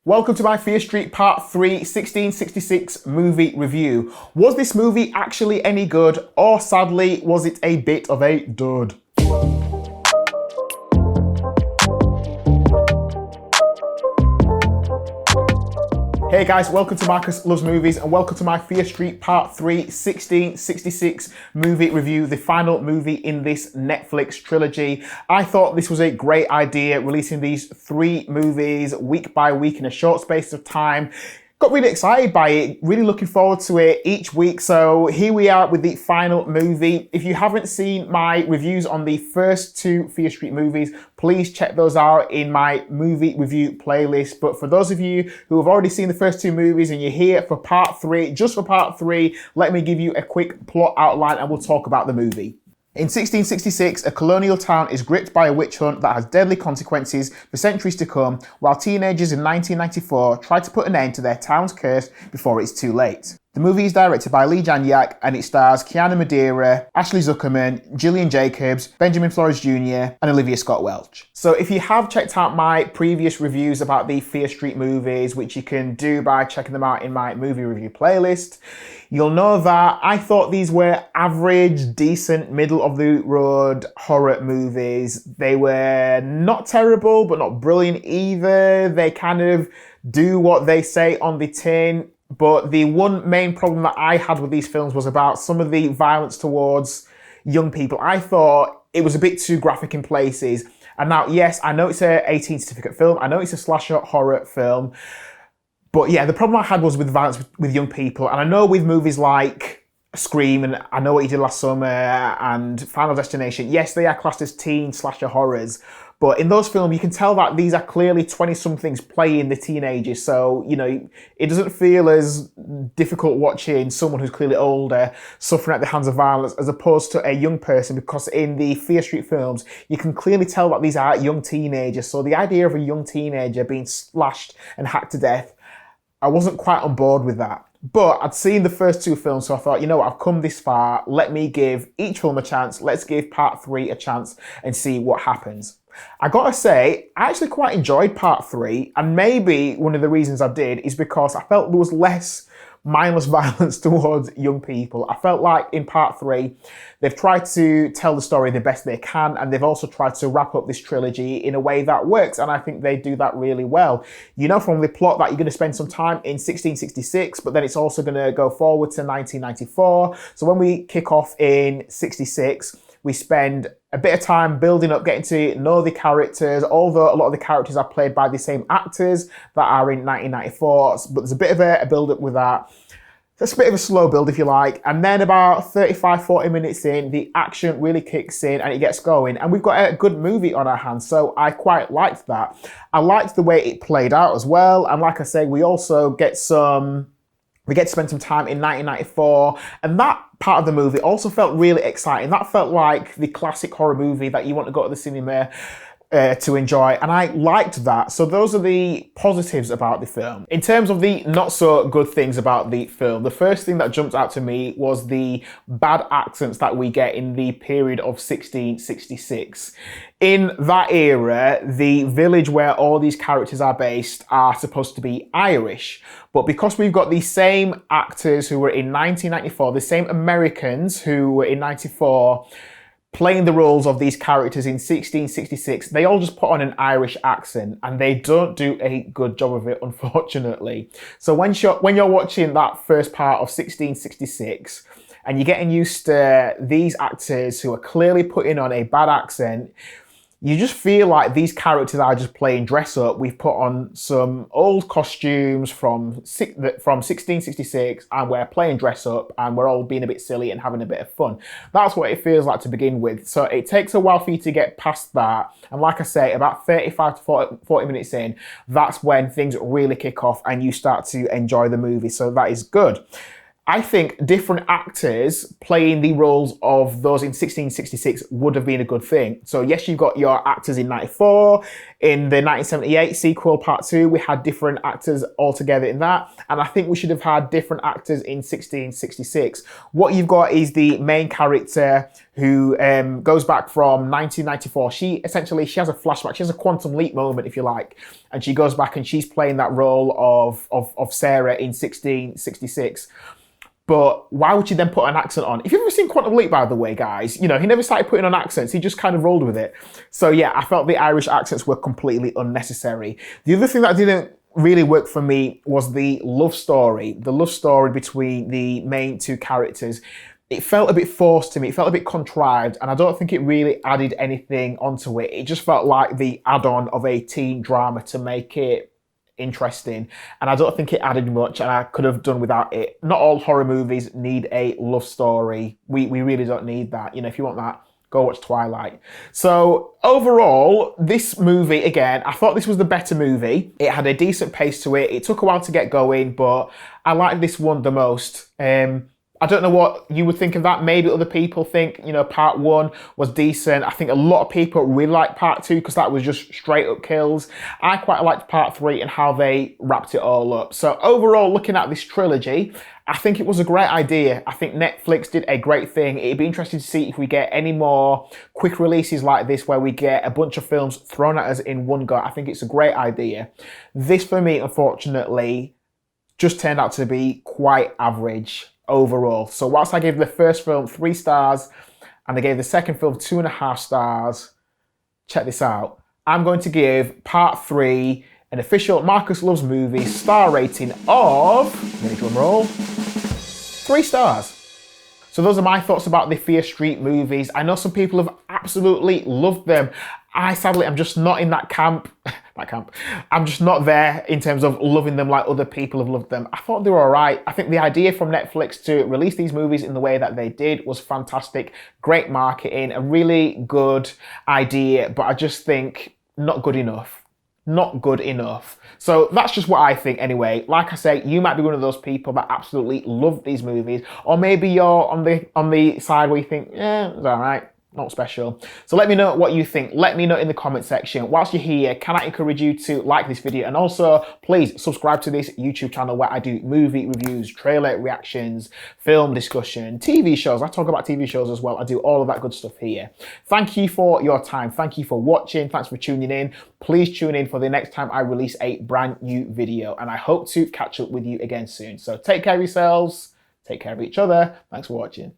Welcome to my Fear Street Part 3 1666 movie review. Was this movie actually any good, or sadly, was it a bit of a dud? Hey guys, welcome to Marcus Loves Movies and welcome to my Fear Street Part 3 1666 movie review, the final movie in this Netflix trilogy. I thought this was a great idea, releasing these 3 movies week by week in a short space of time. Got really excited by it, really looking forward to it each week. So here we are with the final movie. If you haven't seen my reviews on the first 2 Fear Street movies, please check those out in my movie review playlist. But for those of you who have already seen the first 2 movies and you're here for part 3, just for part 3, let me give you a quick plot outline and we'll talk about the movie. In 1666, a colonial town is gripped by a witch hunt that has deadly consequences for centuries to come, while teenagers in 1994 try to put an end to their town's curse before it's too late. The movie is directed by Leigh Janiak and it stars Kiana Madeira, Ashley Zuckerman, Gillian Jacobs, Benjamin Flores Jr. and Olivia Scott Welch. So if you have checked out my previous reviews about the Fear Street movies, which you can do by checking them out in my movie review playlist, you'll know that I thought these were average, decent, middle of the road horror movies. They were not terrible, but not brilliant either. They kind of do what they say on the tin. But the one main problem that I had with these films was about some of the violence towards young people. I thought it was a bit too graphic in places. And now, yes, I know it's a 18 certificate film. I know it's a slasher horror film. But yeah, the problem I had was with violence with young people. And I know with movies like Scream and I Know What You Did Last Summer and Final Destination, yes, they are classed as teen slasher horrors. But in those films, you can tell that these are clearly 20-somethings playing the teenagers. So, you know, it doesn't feel as difficult watching someone who's clearly older suffering at the hands of violence as opposed to a young person, because in the Fear Street films, you can clearly tell that these are young teenagers. So the idea of a young teenager being slashed and hacked to death, I wasn't quite on board with that. But I'd seen the first 2 films, so I thought, you know what, I've come this far. Let me give each film a chance. Let's give part 3 a chance and see what happens. I gotta say, I actually quite enjoyed part 3, and maybe one of the reasons I did is because I felt there was less mindless violence towards young people. I felt like in part 3, they've tried to tell the story the best they can, and they've also tried to wrap up this trilogy in a way that works, and I think they do that really well. You know from the plot that you're going to spend some time in 1666, but then it's also going to go forward to 1994. So when we kick off in 66, we spend a bit of time building up, getting to know the characters, although a lot of the characters are played by the same actors that are in 1994, but there's a bit of a build-up with that. That's a bit of a slow build, if you like. And then about 35-40 minutes in, the action really kicks in and it gets going. And we've got a good movie on our hands, so I quite liked that. I liked the way it played out as well. And like I say, we also get to spend some time in 1994, and that part of the movie also felt really exciting. That felt like the classic horror movie that you want to go to the cinema to enjoy, and I liked that. So those are the positives about the film. In terms of the not so good things about the film, the first thing that jumped out to me was the bad accents that we get in the period of 1666. In that era, the village where all these characters are based are supposed to be Irish. But because we've got the same actors who were in 1994, the same Americans who were in 94, playing the roles of these characters in 1666, they all just put on an Irish accent and they don't do a good job of it, unfortunately. So when you're watching that first part of 1666 and you're getting used to these actors who are clearly putting on a bad accent, you just feel like these characters are just playing dress up. We've put on some old costumes from 1666 and we're playing dress up and we're all being a bit silly and having a bit of fun. That's what it feels like to begin with. So it takes a while for you to get past that. And like I say, about 35 to 40 minutes in, that's when things really kick off and you start to enjoy the movie. So that is good. I think different actors playing the roles of those in 1666 would have been a good thing. So yes, you've got your actors in 94, in the 1978 sequel part 2, we had different actors altogether in that. And I think we should have had different actors in 1666. What you've got is the main character who goes back from 1994. She has a flashback. She has a quantum leap moment, if you like. And she goes back and she's playing that role of Sarah in 1666. But why would you then put an accent on? If you've ever seen Quantum Leap, by the way, guys, you know, he never started putting on accents. He just kind of rolled with it. So yeah, I felt the Irish accents were completely unnecessary. The other thing that didn't really work for me was the love story. The love story between the main two characters. It felt a bit forced to me. It felt a bit contrived, and I don't think it really added anything onto it. It just felt like the add-on of a teen drama to make it interesting, and I don't think it added much, and I could have done without it. Not all horror movies need a love story. We really don't need that. You know, if you want that, go watch Twilight. So overall, this movie, again, I thought this was the better movie. It had a decent pace to it. It took a while to get going, but I liked this one the most. I don't know what you would think of that. Maybe other people think, you know, part 1 was decent. I think a lot of people really like part 2 because that was just straight up kills. I quite liked part 3 and how they wrapped it all up. So overall, looking at this trilogy, I think it was a great idea. I think Netflix did a great thing. It'd be interesting to see if we get any more quick releases like this where we get a bunch of films thrown at us in one go. I think it's a great idea. This, for me, unfortunately, just turned out to be quite average overall. So whilst I gave the first film 3 stars and I gave the second film 2.5 stars, check this out. I'm going to give part 3 an official Marcus Loves Movies star rating of, drum roll, 3 stars. So those are my thoughts about the Fear Street movies. I know some people have absolutely loved them. Sadly, I'm just not in that camp. I'm just not there in terms of loving them like other people have loved them. I thought they were all right. I think the idea from Netflix to release these movies in the way that they did was fantastic. Great marketing, a really good idea, but I just think not good enough. Not good enough. So that's just what I think anyway. Like I say, you might be one of those people that absolutely love these movies, or maybe you're on the side where you think, yeah, it's all right. Not special. So let me know what you think. Let me know in the comment section. Whilst you're here, can I encourage you to like this video, and also please subscribe to this YouTube channel where I do movie reviews, trailer reactions, film discussion, TV shows. I talk about TV shows as well. I do all of that good stuff here. Thank you for your time. Thank you for watching. Thanks for tuning in. Please tune in for the next time I release a brand new video, and I hope to catch up with you again soon. So take care of yourselves. Take care of each other. Thanks for watching.